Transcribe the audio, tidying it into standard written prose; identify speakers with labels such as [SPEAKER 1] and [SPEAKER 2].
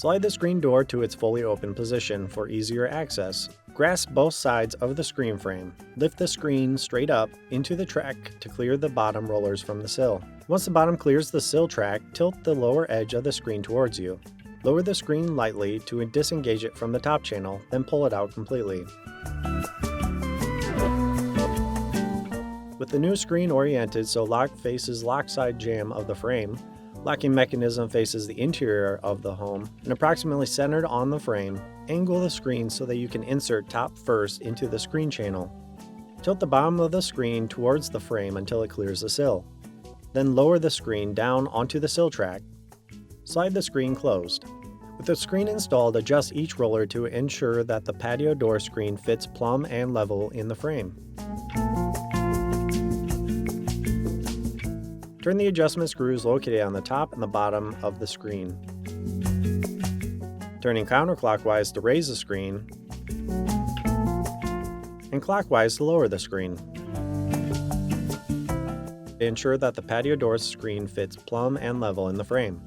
[SPEAKER 1] Slide the screen door to its fully open position for easier access. Grasp both sides of the screen frame. Lift the screen straight up into the track to clear the bottom rollers from the sill. Once the bottom clears the sill track, tilt the lower edge of the screen towards you. Lower the screen lightly to disengage it from the top channel, then pull it out completely. With the new screen oriented so lock faces lock side jamb of the frame, locking mechanism faces the interior of the home, and approximately centered on the frame, angle the screen so that you can insert top first into the screen channel. Tilt the bottom of the screen towards the frame until it clears the sill. Then lower the screen down onto the sill track. Slide the screen closed. With the screen installed, adjust each roller to ensure that the patio door screen fits plumb and level in the frame. Turn the adjustment screws located on the top and the bottom of the screen. Turning counterclockwise to raise the screen, and clockwise to lower the screen. Ensure that the patio door screen fits plumb and level in the frame.